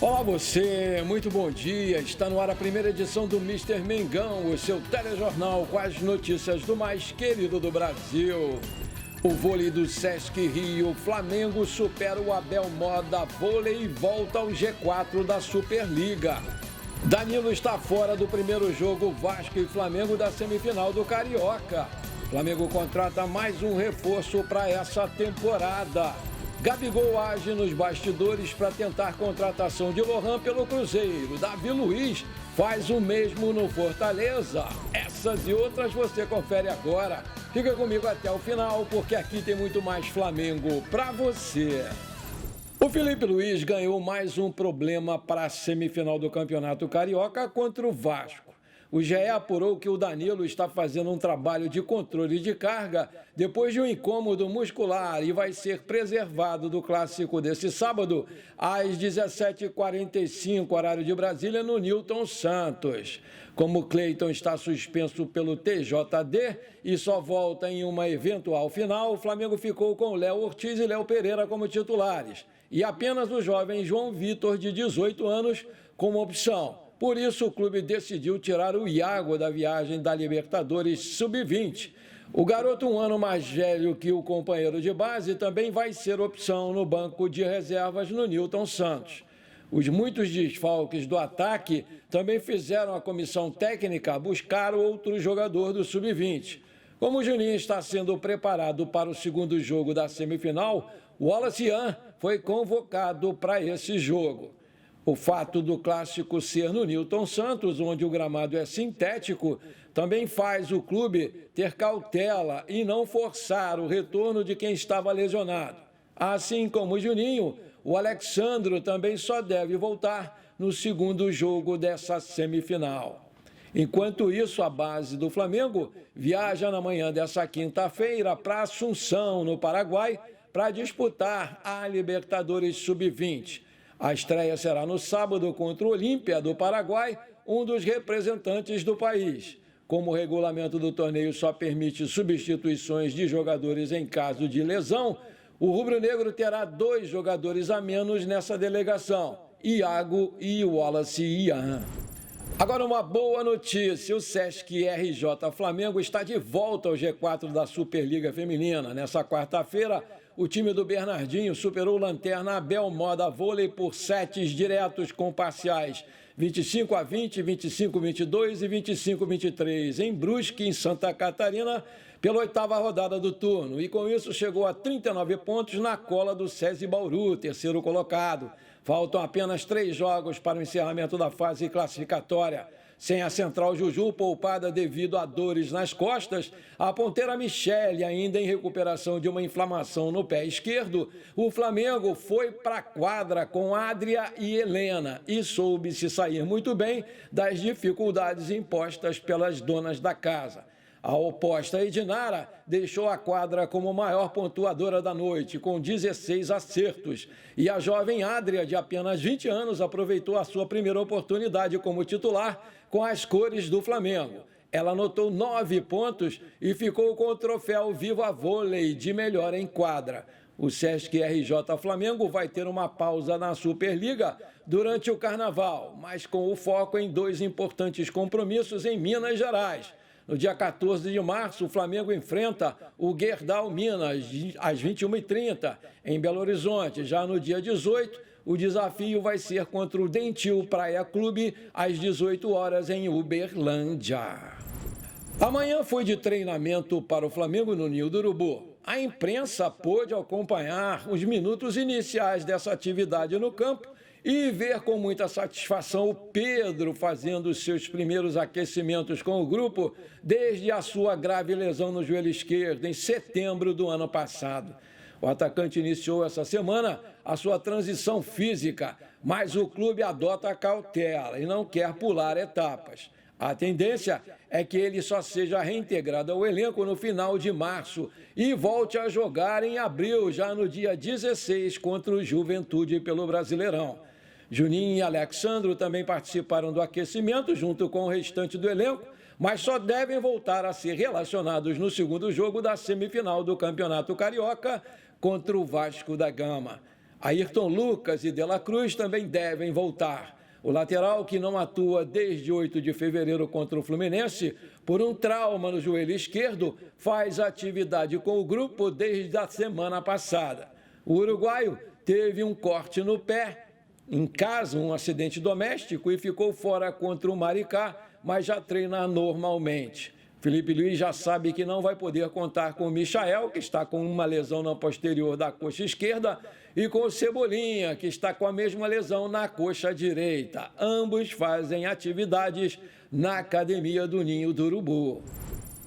Olá você, muito bom dia. Está no ar a primeira edição do Mister Mengão, o seu telejornal com as notícias do mais querido do Brasil. O vôlei do Sesc Rio, Flamengo supera o Abel Moda Vôlei e volta ao G4 da Superliga. Danilo está fora do primeiro jogo Vasco e Flamengo da semifinal do Carioca. Flamengo contrata mais um reforço para essa temporada. Gabigol age nos bastidores para tentar contratação de Lohan pelo Cruzeiro. Davi Luiz faz o mesmo no Fortaleza. Essas e outras você confere agora. Fica comigo até o final, porque aqui tem muito mais Flamengo para você. O Felipe Luiz ganhou mais um problema para a semifinal do Campeonato Carioca contra o Vasco. O GE apurou que o Danilo está fazendo um trabalho de controle de carga depois de um incômodo muscular e vai ser preservado do clássico desse sábado, às 17h45, horário de Brasília, no Newton Santos. Como Cleiton está suspenso pelo TJD e só volta em uma eventual final, o Flamengo ficou com Léo Ortiz e Léo Pereira como titulares e apenas o jovem João Vitor, de 18 anos, como opção. Por isso, o clube decidiu tirar o Iago da viagem da Libertadores Sub-20. O garoto, um ano mais velho que o companheiro de base, também vai ser opção no banco de reservas no Newton Santos. Os muitos desfalques do ataque também fizeram a comissão técnica buscar outro jogador do Sub-20. Como o Juninho está sendo preparado para o segundo jogo da semifinal, o Wallace Ian foi convocado para esse jogo. O fato do clássico ser no Newton Santos, onde o gramado é sintético, também faz o clube ter cautela e não forçar o retorno de quem estava lesionado. Assim como o Juninho, o Alexandro também só deve voltar no segundo jogo dessa semifinal. Enquanto isso, a base do Flamengo viaja na manhã dessa quinta-feira para Assunção, no Paraguai, para disputar a Libertadores Sub-20. A estreia será no sábado contra o Olímpia do Paraguai, um dos representantes do país. Como o regulamento do torneio só permite substituições de jogadores em caso de lesão, o rubro-negro terá 2 jogadores a menos nessa delegação, Iago e Wallace Ian. Agora uma boa notícia, o Sesc RJ Flamengo está de volta ao G4 da Superliga Feminina. Nessa quarta-feira, o time do Bernardinho superou o Lanterna Abel Moda Vôlei por sets diretos com parciais 25-20, 25-22 e 25-23 em Brusque, em Santa Catarina, pela 8ª rodada do turno. E com isso chegou a 39 pontos na cola do SESI Bauru, terceiro colocado. Faltam apenas 3 jogos para o encerramento da fase classificatória. Sem a central Juju, poupada devido a dores nas costas, a ponteira Michele, ainda em recuperação de uma inflamação no pé esquerdo, o Flamengo foi para a quadra com Adria e Helena e soube se sair muito bem das dificuldades impostas pelas donas da casa. A oposta Edinara deixou a quadra como maior pontuadora da noite, com 16 acertos. E a jovem Adria, de apenas 20 anos, aproveitou a sua primeira oportunidade como titular com as cores do Flamengo. Ela anotou 9 pontos e ficou com o troféu Viva Vôlei de melhor em quadra. O Sesc RJ Flamengo vai ter uma pausa na Superliga durante o Carnaval, mas com o foco em 2 importantes compromissos em Minas Gerais. No dia 14 de março, o Flamengo enfrenta o Gerdau Minas, às 21h30, em Belo Horizonte. Já no dia 18, o desafio vai ser contra o Dentil Praia Clube, às 18 horas, em Uberlândia. Amanhã foi de treinamento para o Flamengo no Ninho do Urubu. A imprensa pôde acompanhar os minutos iniciais dessa atividade no campo e ver com muita satisfação o Pedro fazendo os seus primeiros aquecimentos com o grupo desde a sua grave lesão no joelho esquerdo, em setembro do ano passado. O atacante iniciou essa semana a sua transição física, mas o clube adota a cautela e não quer pular etapas. A tendência é que ele só seja reintegrado ao elenco no final de março e volte a jogar em abril, já no dia 16, contra o Juventude pelo Brasileirão. Juninho e Alexandro também participaram do aquecimento junto com o restante do elenco, mas só devem voltar a ser relacionados no segundo jogo da semifinal do Campeonato Carioca contra o Vasco da Gama. Ayrton Lucas e De La Cruz também devem voltar. O lateral, que não atua desde 8 de fevereiro contra o Fluminense, por um trauma no joelho esquerdo, faz atividade com o grupo desde a semana passada. O uruguaio teve um corte no pé, em casa, um acidente doméstico, e ficou fora contra o Maricá, mas já treina normalmente. Felipe Luiz já sabe que não vai poder contar com o Michael, que está com uma lesão na posterior da coxa esquerda, e com o Cebolinha, que está com a mesma lesão na coxa direita. Ambos fazem atividades na Academia do Ninho do Urubu.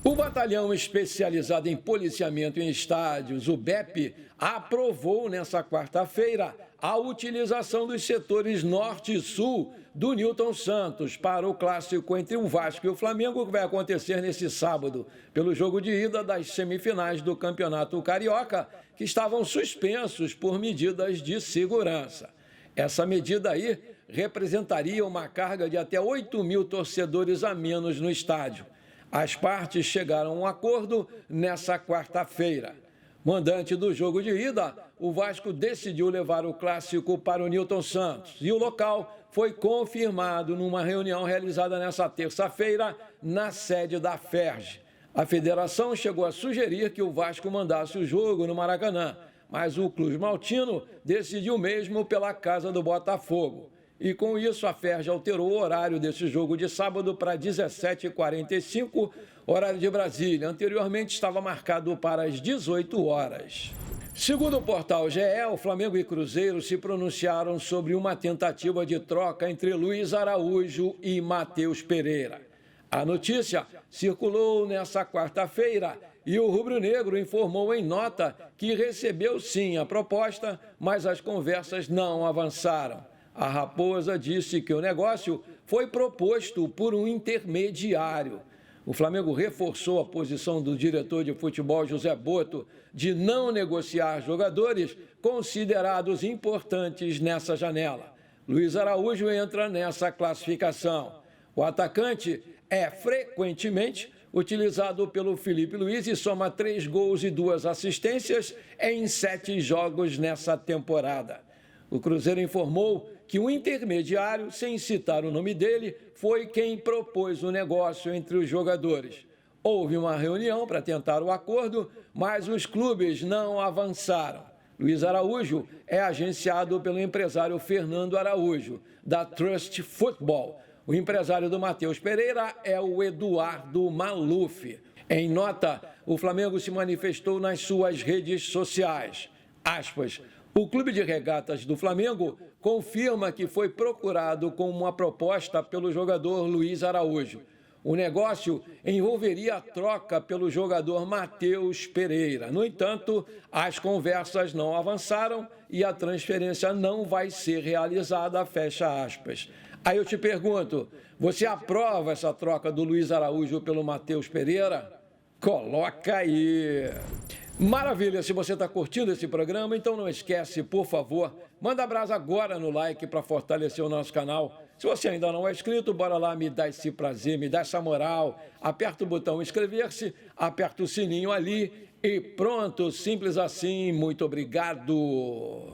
O Batalhão Especializado em Policiamento em Estádios, o BEP, aprovou nesta quarta-feira a utilização dos setores norte e sul do Nilton Santos para o clássico entre o Vasco e o Flamengo, que vai acontecer nesse sábado, pelo jogo de ida das semifinais do Campeonato Carioca, que estavam suspensos por medidas de segurança. Essa medida aí representaria uma carga de até 8.000 torcedores a menos no estádio. As partes chegaram a um acordo nessa quarta-feira. Mandante do jogo de ida, o Vasco decidiu levar o clássico para o Nilton Santos e o local foi confirmado numa reunião realizada nessa terça-feira na sede da FERJ. A federação chegou a sugerir que o Vasco mandasse o jogo no Maracanã, mas o Clube Maltino decidiu mesmo pela casa do Botafogo. E com isso a FERJ alterou o horário desse jogo de sábado para 17h45, horário de Brasília. Anteriormente estava marcado para as 18 horas. Segundo o portal GE, o Flamengo e Cruzeiro se pronunciaram sobre uma tentativa de troca entre Luiz Araújo e Matheus Pereira. A notícia circulou nesta quarta-feira e o rubro-negro informou em nota que recebeu sim a proposta, mas as conversas não avançaram. A Raposa disse que o negócio foi proposto por um intermediário. O Flamengo reforçou a posição do diretor de futebol José Boto de não negociar jogadores considerados importantes nessa janela. Luiz Araújo entra nessa classificação. O atacante é frequentemente utilizado pelo Felipe Luiz e soma 3 gols e 2 assistências em 7 jogos nessa temporada. O Cruzeiro informou que o intermediário, sem citar o nome dele, foi quem propôs o negócio entre os jogadores. Houve uma reunião para tentar o acordo, mas os clubes não avançaram. Luiz Araújo é agenciado pelo empresário Fernando Araújo, da Trust Football. O empresário do Matheus Pereira é o Eduardo Maluf. Em nota, o Flamengo se manifestou nas suas redes sociais. Aspas. O Clube de Regatas do Flamengo confirma que foi procurado com uma proposta pelo jogador Luiz Araújo. O negócio envolveria a troca pelo jogador Matheus Pereira. No entanto, as conversas não avançaram e a transferência não vai ser realizada, fecha aspas. Aí eu te pergunto, você aprova essa troca do Luiz Araújo pelo Matheus Pereira? Coloca aí! Maravilha, se você está curtindo esse programa, então não esquece, por favor, manda brasa agora no like para fortalecer o nosso canal. Se você ainda não é inscrito, bora lá, me dá esse prazer, me dá essa moral, aperta o botão inscrever-se, aperta o sininho ali e pronto, simples assim, muito obrigado.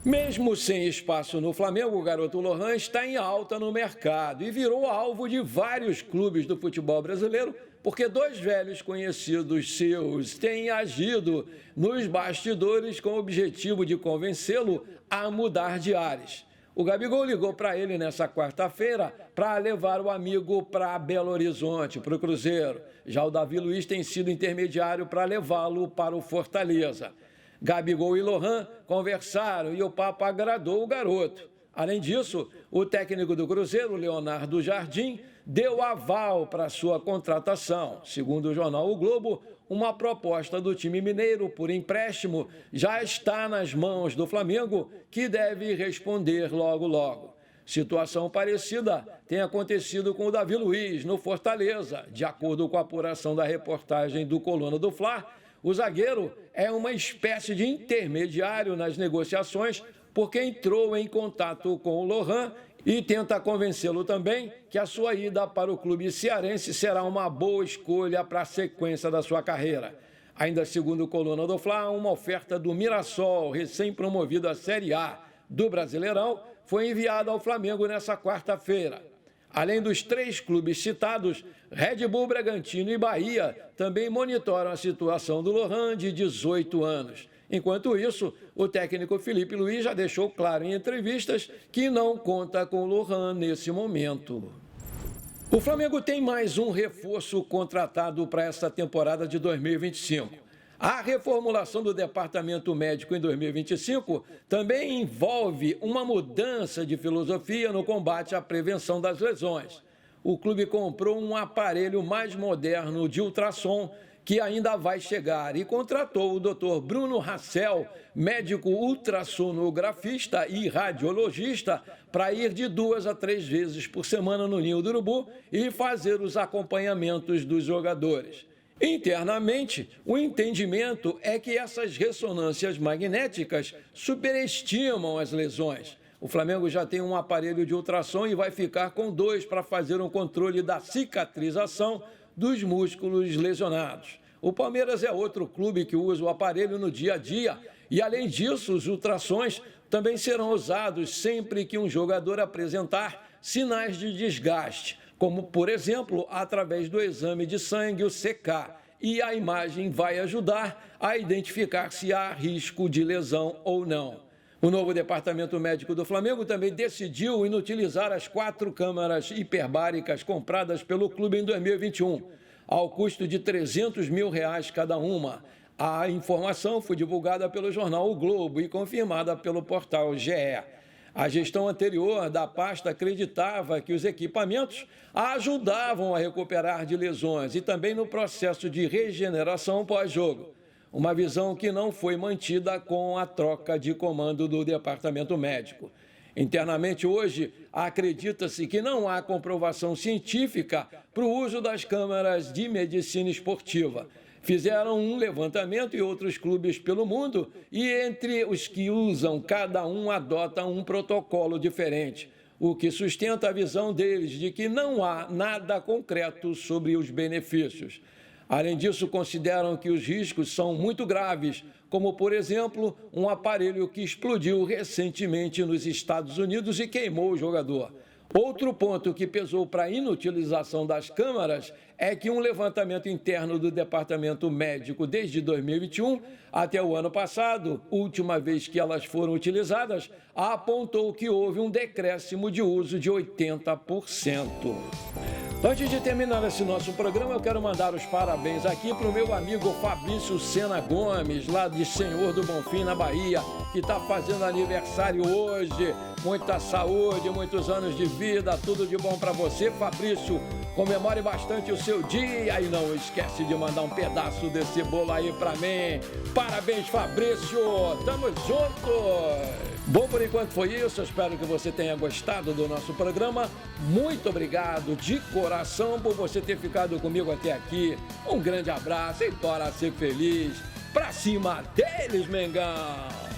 Mesmo sem espaço no Flamengo, o garoto Lohan está em alta no mercado e virou alvo de vários clubes do futebol brasileiro, porque 2 velhos conhecidos seus têm agido nos bastidores com o objetivo de convencê-lo a mudar de ares. O Gabigol ligou para ele nessa quarta-feira para levar o amigo para Belo Horizonte, para o Cruzeiro. Já o Davi Luiz tem sido intermediário para levá-lo para o Fortaleza. Gabigol e Lohan conversaram e o papo agradou o garoto. Além disso, o técnico do Cruzeiro, Leonardo Jardim, deu aval para sua contratação. Segundo o jornal O Globo, uma proposta do time mineiro por empréstimo já está nas mãos do Flamengo, que deve responder logo logo. Situação parecida tem acontecido com o Davi Luiz no Fortaleza. De acordo com a apuração da reportagem do Coluna do Fla, o zagueiro é uma espécie de intermediário nas negociações, porque entrou em contato com o Lohan e tenta convencê-lo também que a sua ida para o clube cearense será uma boa escolha para a sequência da sua carreira. Ainda segundo Coluna do Fla, uma oferta do Mirassol, recém-promovido à Série A do Brasileirão, foi enviada ao Flamengo nesta quarta-feira. Além dos 3 clubes citados, Red Bull, Bragantino e Bahia também monitoram a situação do Lohan, de 18 anos. Enquanto isso, o técnico Felipe Luiz já deixou claro em entrevistas que não conta com o Lohan nesse momento. O Flamengo tem mais um reforço contratado para esta temporada de 2025. A reformulação do departamento médico em 2025 também envolve uma mudança de filosofia no combate à prevenção das lesões. O clube comprou um aparelho mais moderno de ultrassom que ainda vai chegar e contratou o Dr. Bruno Rassel, médico ultrassonografista e radiologista, para ir de 2 a 3 vezes por semana no Ninho do Urubu e fazer os acompanhamentos dos jogadores. Internamente, o entendimento é que essas ressonâncias magnéticas superestimam as lesões. O Flamengo já tem um aparelho de ultrassom e vai ficar com 2 para fazer um controle da cicatrização dos músculos lesionados. O Palmeiras é outro clube que usa o aparelho no dia a dia e, além disso, os ultrassons também serão usados sempre que um jogador apresentar sinais de desgaste, como, por exemplo, através do exame de sangue, o CK, e a imagem vai ajudar a identificar se há risco de lesão ou não. O novo departamento médico do Flamengo também decidiu inutilizar as 4 câmaras hiperbáricas compradas pelo clube em 2021, ao custo de R$300 mil cada uma. A informação foi divulgada pelo jornal O Globo e confirmada pelo portal GE. A gestão anterior da pasta acreditava que os equipamentos ajudavam a recuperar de lesões e também no processo de regeneração pós-jogo. Uma visão que não foi mantida com a troca de comando do departamento médico. Internamente, hoje, acredita-se que não há comprovação científica para o uso das câmaras de medicina esportiva. Fizeram um levantamento em outros clubes pelo mundo e entre os que usam, cada um adota um protocolo diferente, o que sustenta a visão deles de que não há nada concreto sobre os benefícios. Além disso, consideram que os riscos são muito graves, como, por exemplo, um aparelho que explodiu recentemente nos Estados Unidos e queimou o jogador. Outro ponto que pesou para a inutilização das câmaras é que um levantamento interno do departamento médico desde 2021 até o ano passado, última vez que elas foram utilizadas, apontou que houve um decréscimo de uso de 80%. Antes de terminar esse nosso programa, eu quero mandar os parabéns aqui para o meu amigo Fabrício Sena Gomes, lá de Senhor do Bonfim, na Bahia, que está fazendo aniversário hoje. Muita saúde, muitos anos de vida, tudo de bom para você, Fabrício. Comemore bastante o seu dia e não esquece de mandar um pedaço desse bolo aí para mim. Parabéns, Fabrício. Tamo junto. Bom, por enquanto foi isso. Eu espero que você tenha gostado do nosso programa. Muito obrigado de coração por você ter ficado comigo até aqui. Um grande abraço e bora ser feliz. Pra cima deles, Mengão!